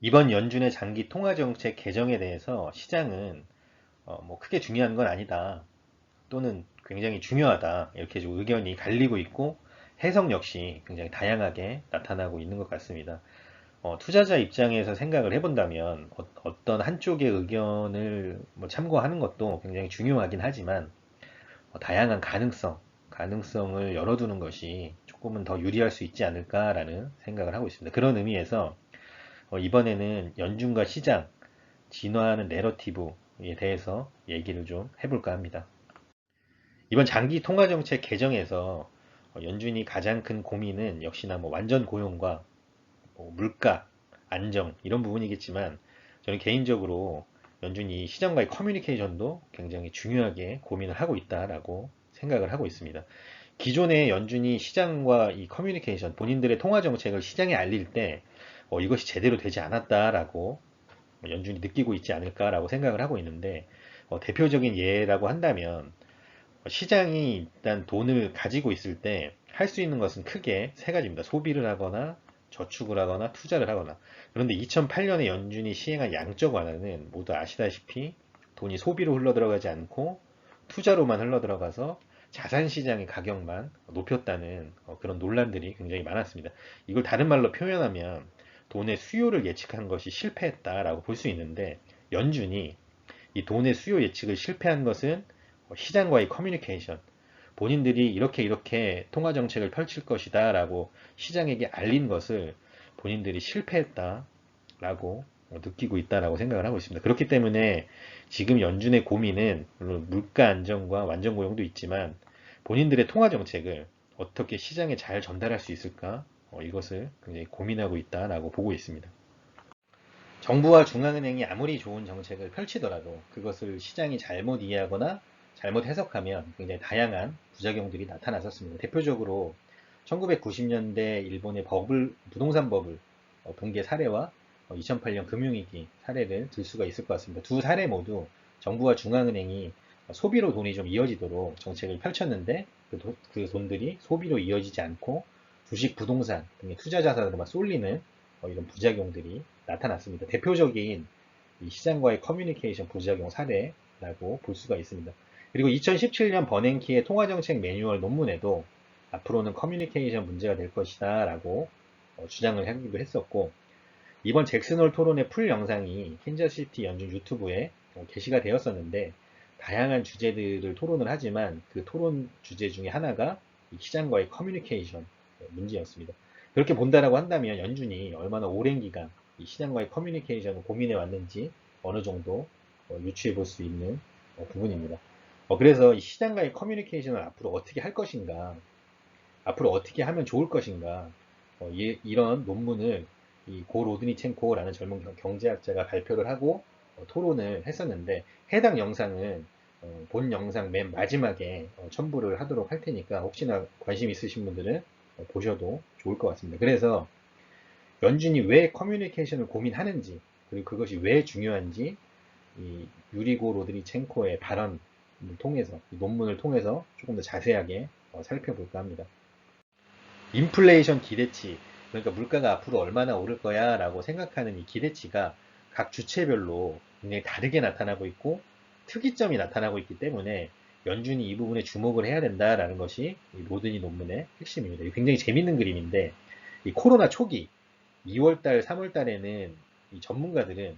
이번 연준의 장기 통화정책 개정에 대해서 시장은 뭐 크게 중요한 건 아니다 또는 굉장히 중요하다 이렇게 좀 의견이 갈리고 있고 해석 역시 굉장히 다양하게 나타나고 있는 것 같습니다. 투자자 입장에서 생각을 해본다면 떤 한쪽의 의견을 뭐 참고하는 것도 굉장히 중요하긴 하지만 다양한 가능성을 열어두는 것이 조금은 더 유리할 수 있지 않을까라는 생각을 하고 있습니다. 그런 의미에서 이번에는 연준과 시장, 진화하는 내러티브에 대해서 얘기를 좀 해볼까 합니다. 이번 장기 통화정책 개정에서 연준이 가장 큰 고민은 역시나 뭐 완전 고용과 뭐 물가, 안정 이런 부분이겠지만 저는 개인적으로 연준이 시장과의 커뮤니케이션도 굉장히 중요하게 고민을 하고 있다라고 생각을 하고 있습니다. 기존의 연준이 시장과 이 커뮤니케이션, 본인들의 통화 정책을 시장에 알릴 때 이것이 제대로 되지 않았다라고 연준이 느끼고 있지 않을까라고 생각을 하고 있는데 대표적인 예라고 한다면 시장이 일단 돈을 가지고 있을 때 할 수 있는 것은 크게 세 가지입니다. 소비를 하거나 저축을 하거나 투자를 하거나. 그런데 2008년에 연준이 시행한 양적 완화는 모두 아시다시피 돈이 소비로 흘러들어가지 않고 투자로만 흘러들어가서 자산시장의 가격만 높였다는 그런 논란들이 굉장히 많았습니다. 이걸 다른 말로 표현하면 돈의 수요를 예측한 것이 실패했다라고 볼 수 있는데 연준이 이 돈의 수요 예측을 실패한 것은 시장과의 커뮤니케이션, 본인들이 이렇게 통화 정책을 펼칠 것이다 라고 시장에게 알린 것을 본인들이 실패했다라고 느끼고 있다라고 생각을 하고 있습니다. 그렇기 때문에 지금 연준의 고민은 물론 물가 안정과 완전 고용도 있지만 본인들의 통화 정책을 어떻게 시장에 잘 전달할 수 있을까 이것을 굉장히 고민하고 있다라고 보고 있습니다. 정부와 중앙은행이 아무리 좋은 정책을 펼치더라도 그것을 시장이 잘못 이해하거나 잘못 해석하면 굉장히 다양한 부작용들이 나타났었습니다. 대표적으로 1990년대 일본의 부동산 버블 붕괴 사례와 2008년 금융위기 사례를 들 수가 있을 것 같습니다. 두 사례 모두 정부와 중앙은행이 소비로 돈이 좀 이어지도록 정책을 펼쳤는데 그 돈들이 소비로 이어지지 않고 주식, 부동산 등의 투자 자산으로만 쏠리는 이런 부작용들이 나타났습니다. 대표적인 이 시장과의 커뮤니케이션 부작용 사례라고 볼 수가 있습니다. 그리고 2017년 버냉키의 통화정책 매뉴얼 논문에도 앞으로는 커뮤니케이션 문제가 될 것이다 라고 주장을 하기도 했었고 이번 잭슨홀 토론의 풀 영상이 캔자스시티 연준 유튜브에 게시가 되었었는데 다양한 주제들을 토론을 하지만 그 토론 주제 중에 하나가 시장과의 커뮤니케이션 문제였습니다. 그렇게 본다라고 한다면 연준이 얼마나 오랜 기간 이 시장과의 커뮤니케이션을 고민해 왔는지 어느 정도 유추해 볼 수 있는 부분입니다. 그래서 이 시장과의 커뮤니케이션을 앞으로 어떻게 할 것인가, 앞으로 어떻게 하면 좋을 것인가, 이런 논문을 이 고 로드니첸코라는 젊은 경제학자가 발표를 하고 토론을 했었는데 해당 영상은 본 영상 맨 마지막에 첨부를 하도록 할 테니까 혹시나 관심 있으신 분들은 보셔도 좋을 것 같습니다. 그래서 연준이 왜 커뮤니케이션을 고민하는지 그리고 그것이 왜 중요한지 이 유리고 로드니첸코의 발언을 통해서 논문을 통해서 조금 더 자세하게 살펴볼까 합니다. 인플레이션 기대치, 그러니까 물가가 앞으로 얼마나 오를 거야 라고 생각하는 이 기대치가 각 주체별로 굉장히 다르게 나타나고 있고 특이점이 나타나고 있기 때문에 연준이 이 부분에 주목을 해야 된다라는 것이 이 로드니 논문의 핵심입니다. 굉장히 재밌는 그림인데 이 코로나 초기 2월달, 3월달에는 이 전문가들은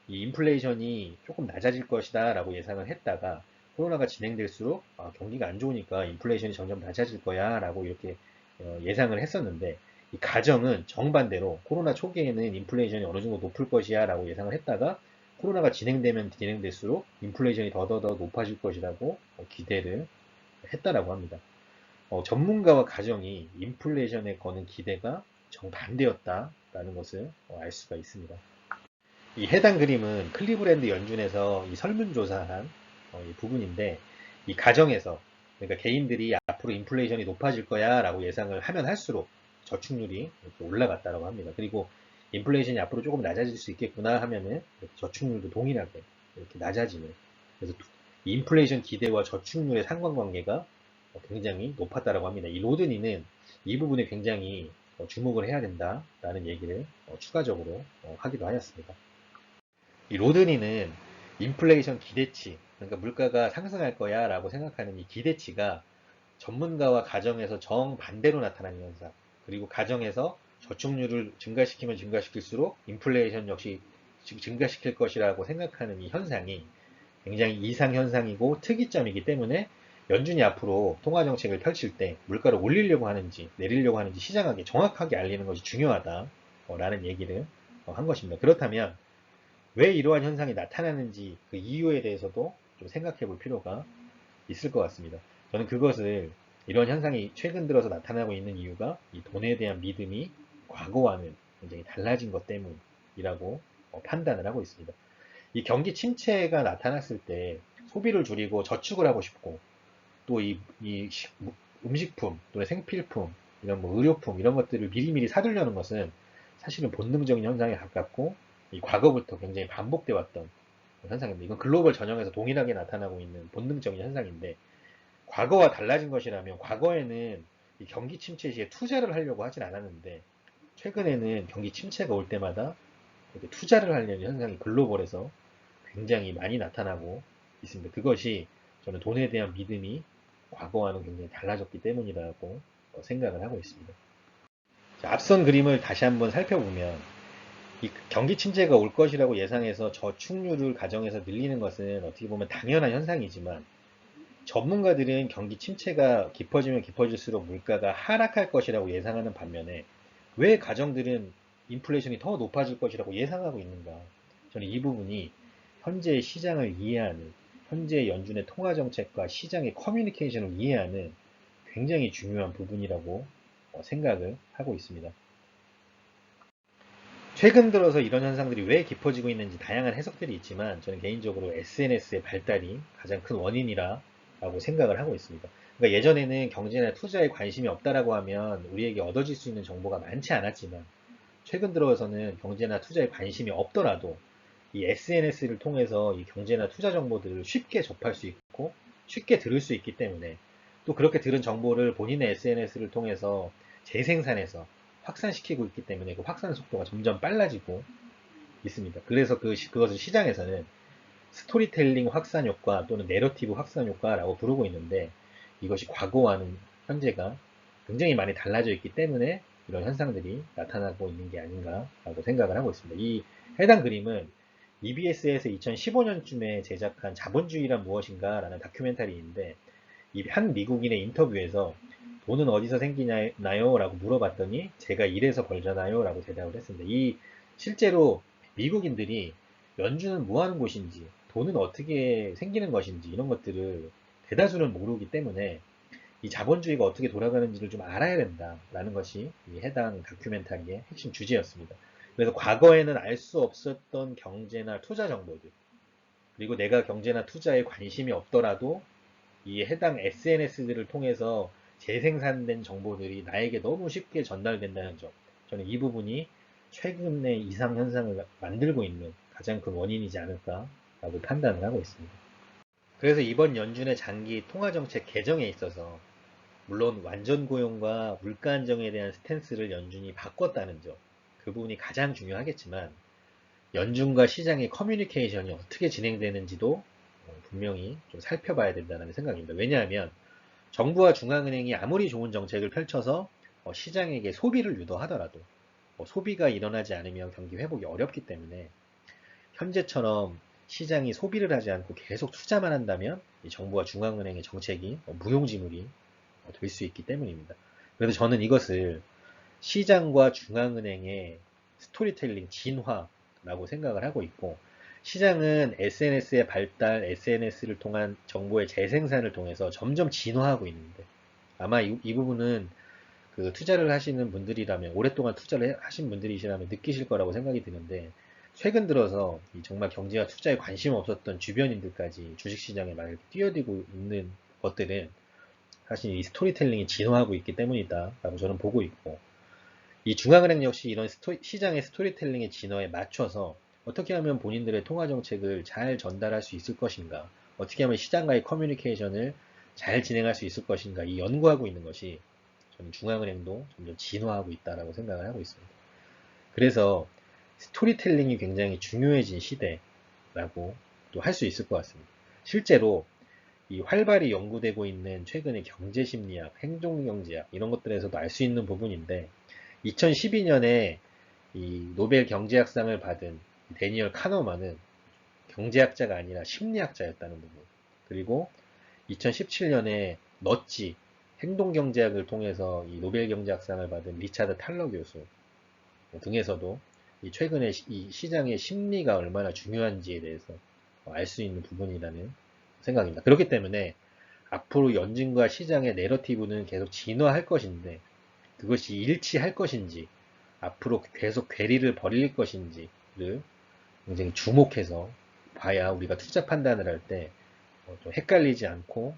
이 인플레이션이 조금 낮아질 것이다 라고 예상을 했다가 코로나가 진행될수록 경기가 안 좋으니까 인플레이션이 점점 낮아질 거야 라고 이렇게 예상을 했었는데 이 가정은 정반대로 코로나 초기에는 인플레이션이 어느 정도 높을 것이야 라고 예상을 했다가 코로나가 진행되면 진행될수록 인플레이션이 더더더 높아질 것이라고 기대를 했다라고 합니다. 전문가와 가정이 인플레이션에 거는 기대가 정반대였다라는 것을 알 수가 있습니다. 이 해당 그림은 클리브랜드 연준에서 이 설문조사한 이 부분인데 이 가정에서 그러니까 개인들이 앞으로 인플레이션이 높아질 거야 라고 예상을 하면 할수록 저축률이 이렇게 올라갔다고 합니다. 그리고 인플레이션이 앞으로 조금 낮아질 수 있겠구나 하면은 저축률도 동일하게 이렇게 낮아지는 그래서 이 인플레이션 기대와 저축률의 상관관계가 굉장히 높았다고 합니다. 이 로드니는 이 부분에 굉장히 주목을 해야 된다라는 얘기를 추가적으로 하기도 하였습니다. 이 로드니는 인플레이션 기대치, 그러니까 물가가 상승할 거야 라고 생각하는 이 기대치가 전문가와 가정에서 정반대로 나타나는 현상, 그리고 가정에서 저축률을 증가시키면 증가시킬수록 인플레이션 역시 증가시킬 것이라고 생각하는 이 현상이 굉장히 이상현상이고 특이점이기 때문에 연준이 앞으로 통화정책을 펼칠 때 물가를 올리려고 하는지 내리려고 하는지 시장에게 정확하게 알리는 것이 중요하다라는 얘기를 한 것입니다. 그렇다면 왜 이러한 현상이 나타나는지 그 이유에 대해서도 좀 생각해 볼 필요가 있을 것 같습니다. 저는 그것을 이런 현상이 최근 들어서 나타나고 있는 이유가 이 돈에 대한 믿음이 과거와는 굉장히 달라진 것 때문이라고 판단을 하고 있습니다. 이 경기 침체가 나타났을 때 소비를 줄이고 저축을 하고 싶고 또 이 음식품 또는 생필품 이런 뭐 의료품 이런 것들을 미리미리 사두려는 것은 사실은 본능적인 현상에 가깝고 이 과거부터 굉장히 반복돼 왔던 현상입니다. 이건 글로벌 전형에서 동일하게 나타나고 있는 본능적인 현상인데 과거와 달라진 것이라면 과거에는 이 경기 침체 시에 투자를 하려고 하진 않았는데 최근에는 경기 침체가 올 때마다 이렇게 투자를 하려는 현상이 글로벌에서 굉장히 많이 나타나고 있습니다. 그것이 저는 돈에 대한 믿음이 과거와는 굉장히 달라졌기 때문이라고 생각을 하고 있습니다. 자, 앞선 그림을 다시 한번 살펴보면 이 경기 침체가 올 것이라고 예상해서 저축률을 가정해서 늘리는 것은 어떻게 보면 당연한 현상이지만 전문가들은 경기 침체가 깊어지면 깊어질수록 물가가 하락할 것이라고 예상하는 반면에 왜 가정들은 인플레이션이 더 높아질 것이라고 예상하고 있는가? 저는 이 부분이 현재 시장을 이해하는, 현재 연준의 통화 정책과 시장의 커뮤니케이션을 이해하는 굉장히 중요한 부분이라고 생각을 하고 있습니다. 최근 들어서 이런 현상들이 왜 깊어지고 있는지 다양한 해석들이 있지만 저는 개인적으로 SNS의 발달이 가장 큰 원인이라고 생각을 하고 있습니다. 그러니까 예전에는 경제나 투자에 관심이 없다라고 하면 우리에게 얻어질 수 있는 정보가 많지 않았지만 최근 들어서는 경제나 투자에 관심이 없더라도 이 SNS를 통해서 이 경제나 투자 정보들을 쉽게 접할 수 있고 쉽게 들을 수 있기 때문에 또 그렇게 들은 정보를 본인의 SNS를 통해서 재생산해서 확산시키고 있기 때문에 그 확산 속도가 점점 빨라지고 있습니다. 그래서 그것을 시장에서는 스토리텔링 확산 효과 또는 내러티브 확산 효과라고 부르고 있는데 이것이 과거와는 현재가 굉장히 많이 달라져 있기 때문에 이런 현상들이 나타나고 있는 게 아닌가라고 생각을 하고 있습니다. 이 해당 그림은 EBS에서 2015년쯤에 제작한 자본주의란 무엇인가 라는 다큐멘터리인데 이 한 미국인의 인터뷰에서 돈은 어디서 생기나요? 라고 물어봤더니 제가 일해서 벌잖아요 라고 대답을 했습니다. 이 실제로 미국인들이 연준은 뭐 하는 곳인지 돈은 어떻게 생기는 것인지 이런 것들을 대다수는 모르기 때문에 이 자본주의가 어떻게 돌아가는지를 좀 알아야 된다라는 것이 이 해당 다큐멘터리의 핵심 주제였습니다. 그래서 과거에는 알 수 없었던 경제나 투자 정보들, 그리고 내가 경제나 투자에 관심이 없더라도 이 해당 SNS들을 통해서 재생산된 정보들이 나에게 너무 쉽게 전달된다는 점. 저는 이 부분이 최근의 이상 현상을 만들고 있는 가장 큰 원인이지 않을까라고 판단을 하고 있습니다. 그래서 이번 연준의 장기 통화정책 개정에 있어서 물론 완전 고용과 물가 안정에 대한 스탠스를 연준이 바꿨다는 점, 그 부분이 가장 중요하겠지만 연준과 시장의 커뮤니케이션이 어떻게 진행되는지도 분명히 좀 살펴봐야 된다는 생각입니다. 왜냐하면 정부와 중앙은행이 아무리 좋은 정책을 펼쳐서 시장에게 소비를 유도하더라도 소비가 일어나지 않으면 경기 회복이 어렵기 때문에 현재처럼 시장이 소비를 하지 않고 계속 투자만 한다면 정부와 중앙은행의 정책이 무용지물이 될 수 있기 때문입니다. 그래서 저는 이것을 시장과 중앙은행의 스토리텔링 진화라고 생각을 하고 있고 시장은 SNS의 발달, SNS를 통한 정보의 재생산을 통해서 점점 진화하고 있는데 아마 이 부분은 그 투자를 하시는 분들이라면 오랫동안 투자를 하신 분들이시라면 느끼실 거라고 생각이 드는데 최근 들어서 정말 경제와 투자에 관심 없었던 주변인들까지 주식시장에 막 이렇게 뛰어들고 있는 것들은 사실 이 스토리텔링이 진화하고 있기 때문이다라고 저는 보고 있고 이 중앙은행 역시 이런 시장의 스토리텔링의 진화에 맞춰서 어떻게 하면 본인들의 통화 정책을 잘 전달할 수 있을 것인가, 어떻게 하면 시장과의 커뮤니케이션을 잘 진행할 수 있을 것인가, 이 연구하고 있는 것이 저는 중앙은행도 점점 진화하고 있다라고 생각을 하고 있습니다. 그래서 스토리텔링이 굉장히 중요해진 시대라고 또 할 수 있을 것 같습니다. 실제로 이 활발히 연구되고 있는 최근의 경제심리학, 행동경제학 이런 것들에서도 알 수 있는 부분인데 2012년에 이 노벨 경제학상을 받은 데니얼 카너만은 경제학자가 아니라 심리학자였다는 부분. 그리고 2017년에 넛지 행동경제학을 통해서 이 노벨 경제학상을 받은 리차드 탈러 교수 등에서도 이 최근에 이 시장의 심리가 얼마나 중요한지에 대해서 알 수 있는 부분이라는 생각입니다. 그렇기 때문에 앞으로 연준과 시장의 내러티브는 계속 진화할 것인데 그것이 일치할 것인지 앞으로 계속 괴리를 벌일 것인지를 굉장히 주목해서 봐야 우리가 투자 판단을 할 때 좀 헷갈리지 않고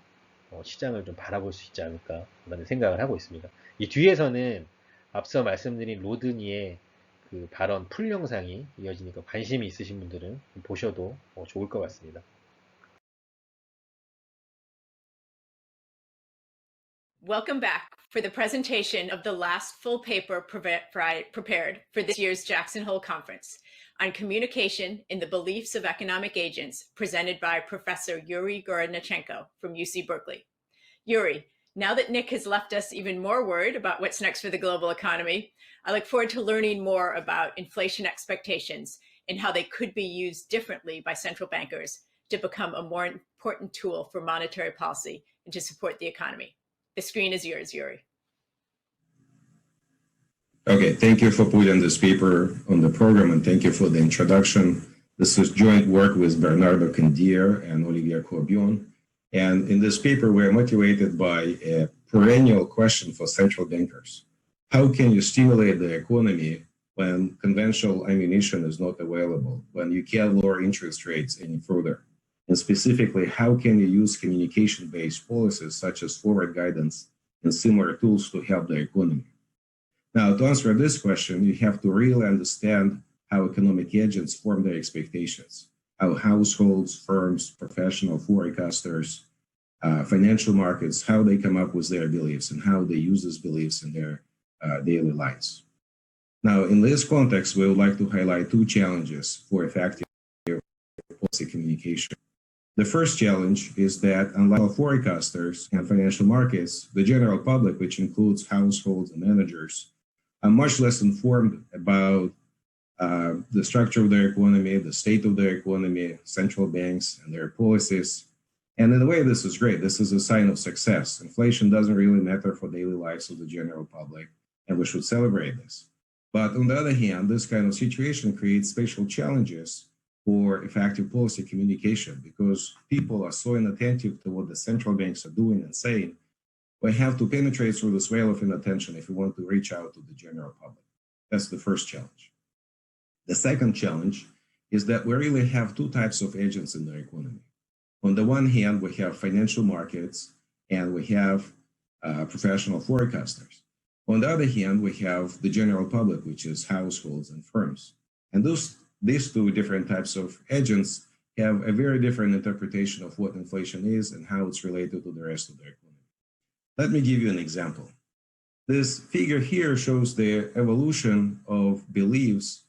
시장을 좀 바라볼 수 있지 않을까라는 생각을 하고 있습니다. 이 뒤에서는 앞서 말씀드린 로드니의 그 발언 풀 영상이 이어지니까 관심이 있으신 분들은 보셔도 좋을 것 같습니다. Welcome back for the presentation of the last full paper prepared for this year's Jackson Hole Conference on communication in the beliefs of economic agents, presented by Professor Yuri Gorodnichenko from UC Berkeley. Yuri, now that Nick has left us even more word about what's next for the global economy, I look forward to learning more about inflation expectations and how they could be used differently by central bankers to become a more important tool for monetary policy and to support the economy. The screen is yours, Yuri. Okay, thank you for putting this paper on the program, and thank you for the introduction. This is joint work with Bernardo Candier and Olivier Courbion. And in this paper, we're motivated by a perennial question for central bankers. How can you stimulate the economy when conventional ammunition is not available, when you can't lower interest rates any further? And specifically, how can you use communication-based policies such as forward guidance and similar tools to help the economy? Now, to answer this question, you have to really understand how economic agents form their expectations, how households, firms, professional forecasters, financial markets, how they come up with their beliefs and how they use these beliefs in their daily lives. Now, in this context, we would like to highlight two challenges for effective policy communication. The first challenge is that unlike forecasters and financial markets, the general public, which includes households and managers, are much less informed about the structure of their economy, the state of their economy, central banks and their policies. And in a way, this is great. This is a sign of success. Inflation doesn't really matter for daily lives of the general public, and we should celebrate this. But on the other hand, this kind of situation creates special challenges for effective policy communication because people are so inattentive to what the central banks are doing and saying. We have to penetrate through this veil of inattention if we want to reach out to the general public. That's the first challenge. The second challenge is that we really have two types of agents in the economy. On the one hand, we have financial markets and we have professional forecasters. On the other hand, we have the general public, which is households and firms. And these two different types of agents have a very different interpretation of what inflation is and how it's related to the rest of the economy. Let me give you an example. This figure here shows the evolution of beliefs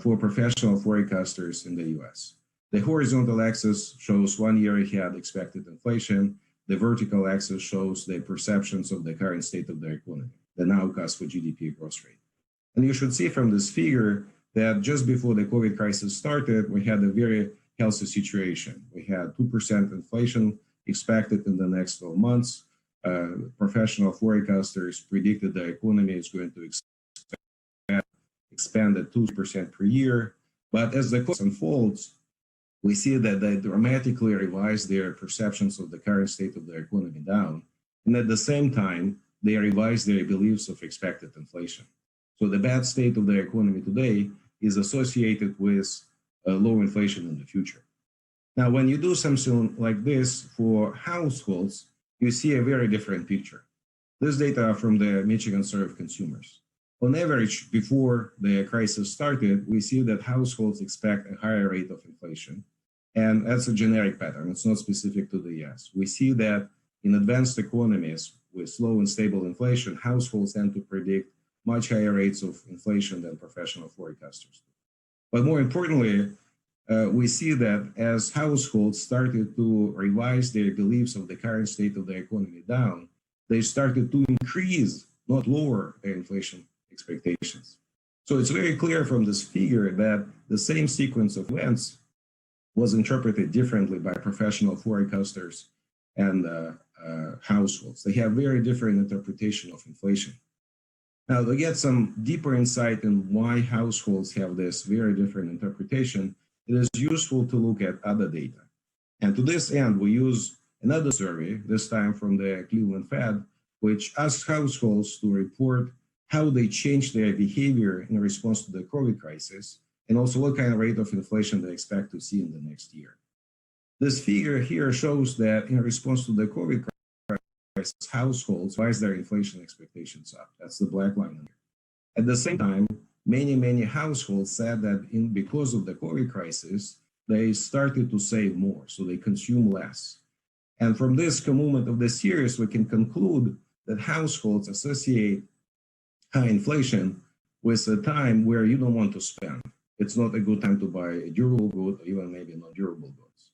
for professional forecasters in the US. The horizontal axis shows 1 year ahead expected inflation. The vertical axis shows the perceptions of the current state of the economy, the nowcast for GDP growth rate. And you should see from this figure that just before the COVID crisis started, we had a very healthy situation. We had 2% inflation expected in the next 12 months. Professional forecasters predicted the economy is going to expand at 2% per year. But as the course unfolds, we see that they dramatically revise their perceptions of the current state of the economy down. And at the same time, they revise their beliefs of expected inflation. So the bad state of the economy today is associated with low inflation in the future. Now, when you do something like this for households, you see a very different picture. This data are from the Michigan Survey of Consumers. On average, before the crisis started, we see that households expect a higher rate of inflation. And that's a generic pattern. It's not specific to the US. We see that in advanced economies with slow and stable inflation, households tend to predict much higher rates of inflation than professional forecasters. But more importantly, we see that as households started to revise their beliefs of the current state of the economy down, they started to increase, not lower, their inflation expectations. So it's very clear from this figure that the same sequence of events was interpreted differently by professional forecasters and households. They have very different interpretation of inflation. Now, to get some deeper insight in why households have this very different interpretation, it is useful to look at other data. And to this end, we use another survey, this time from the Cleveland Fed, which asks households to report how they changed their behavior in response to the COVID crisis, and also what kind of rate of inflation they expect to see in the next year. This figure here shows that in response to the COVID crisis, households raise their inflation expectations up. That's the black line here. At the same time, many households said that because of the COVID crisis, they started to save more, so they consume less. And from this moment of the series, we can conclude that households associate high inflation with a time where you don't want to spend. It's not a good time to buy a durable good or even maybe not durable goods.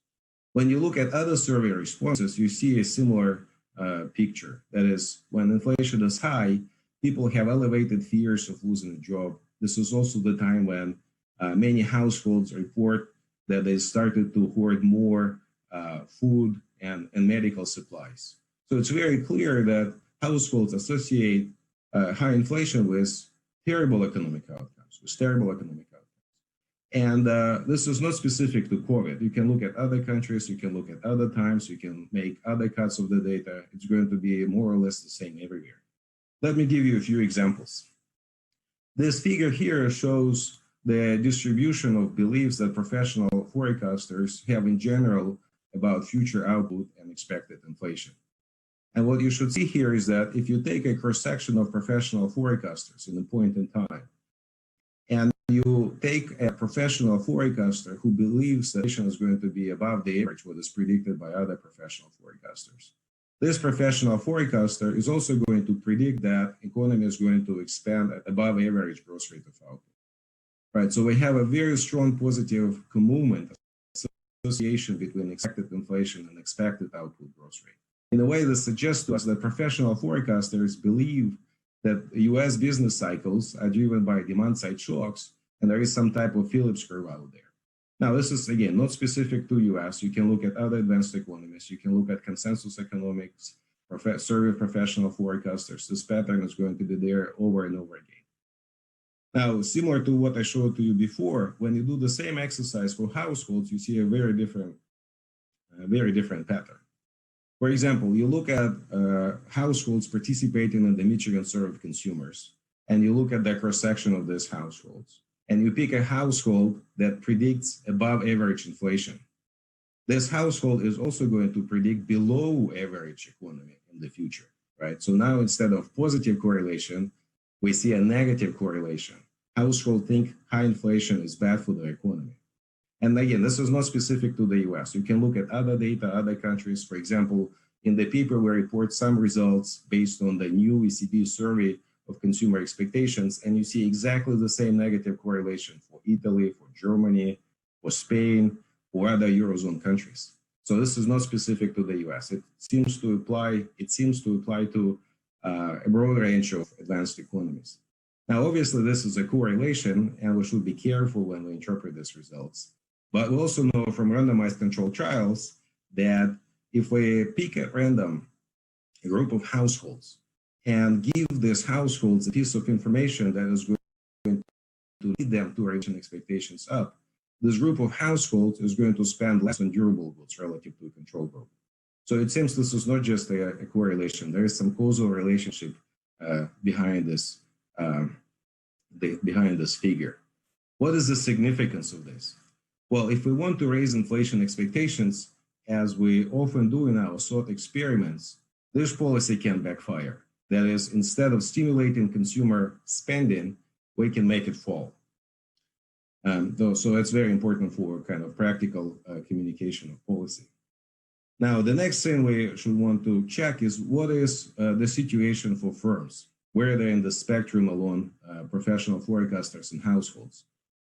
When you look at other survey responses, you see a similar picture. That is, when inflation is high, people have elevated fears of losing a job. This is also the time when many households report that they started to hoard more food and medical supplies. So it's very clear that households associate high inflation with terrible economic outcomes, And this is not specific to COVID. You can look at other countries, you can look at other times, you can make other cuts of the data. It's going to be more or less the same everywhere. Let me give you a few examples. This figure here shows the distribution of beliefs that professional forecasters have in general about future output and expected inflation. And what you should see here is that if you take a cross-section of professional forecasters in a point in time, and you take a professional forecaster who believes that inflation is going to be above the average, what is predicted by other professional forecasters. This professional forecaster is also going to predict that economy is going to expand at above average growth rate of output. Right, so we have a very strong positive movement association between expected inflation and expected output growth rate. In a way, this suggests to us that professional forecasters believe that US business cycles are driven by demand-side shocks, and there is some type of Phillips curve out there. Now, this is, again, not specific to US. You can look at other advanced economies. You can look at consensus economics, survey professional forecasters. This pattern is going to be there over and over again. Now, similar to what I showed to you before, when you do the same exercise for households, you see a very different pattern. For example, you look at households participating in the Michigan Survey of Consumers, and you look at the cross-section of these households, and you pick a household that predicts above average inflation. This household is also going to predict below average economy in the future, right? So now instead of positive correlation, we see a negative correlation. Households think high inflation is bad for the economy. And again, this is not specific to the US. You can look at other data, other countries. For example, in the paper, we report some results based on the new ECB survey of consumer expectations, and you see exactly the same negative correlation for Italy, for Germany, for Spain, or other Eurozone countries. So this is not specific to the US. It seems to apply to a broad range of advanced economies. Now, obviously, this is a correlation, and we should be careful when we interpret these results. But we also know from randomized controlled trials that if we pick at random a group of households and give these households a piece of information that is going to lead them to raise expectations up, this group of households is going to spend less on durable goods relative to a control group. So it seems this is not just a correlation. There is some causal relationship behind this figure. What is the significance of this? Well, if we want to raise inflation expectations, as we often do in our thought experiments, this policy can backfire. That is, instead of stimulating consumer spending, we can make it fall. So that's very important for kind of practical communication of policy. Now, the next thing we should want to check is what is the situation for firms, where they're in the spectrum along professional forecasters and households.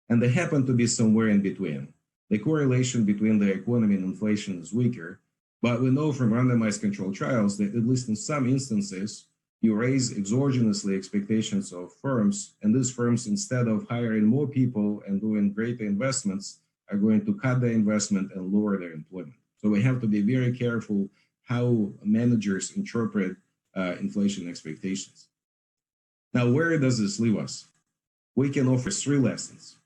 And they happen to be somewhere in between. The correlation between the economy and inflation is weaker, but we know from randomized controlled trials that at least in some instances, you raise exogenously expectations of firms, and these firms, instead of hiring more people and doing greater investments, are going to cut their investment and lower their employment. So we have to be very careful how managers interpret inflation expectations. Now, where does this leave us? We can offer 3 lessons.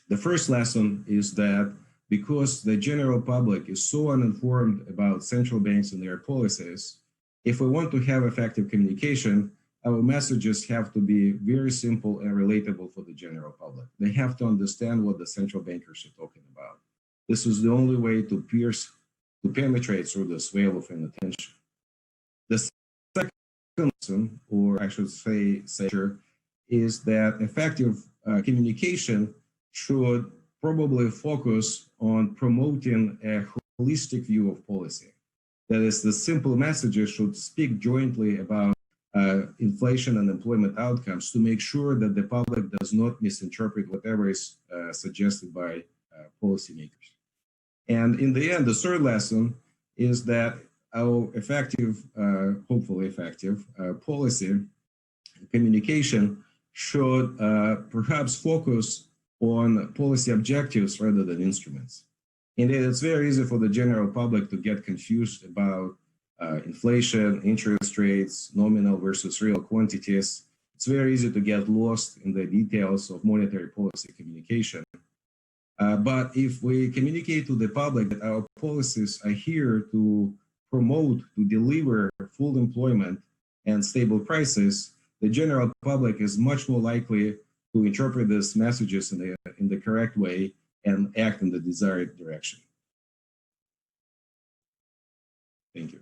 The first lesson is that because the general public is so uninformed about central banks and their policies, if we want to have effective communication, our messages have to be very simple and relatable for the general public. They have to understand what the central bankers are talking about. This is the only way to penetrate through this veil of inattention. The second lesson, or I should say, is that effective communication should probably focus on promoting a holistic view of policy. That is, the simple messages should speak jointly about inflation and employment outcomes to make sure that the public does not misinterpret whatever is suggested by policymakers. And in the end, the third lesson is that our effective, hopefully effective, policy communication should perhaps focus on policy objectives rather than instruments. And it's very easy for the general public to get confused about inflation, interest rates, nominal versus real quantities. It's very easy to get lost in the details of monetary policy communication. But if we communicate to the public that our policies are here to promote, to deliver full employment and stable prices, the general public is much more likely to interpret these messages in the correct way and act in the desired direction. Thank you.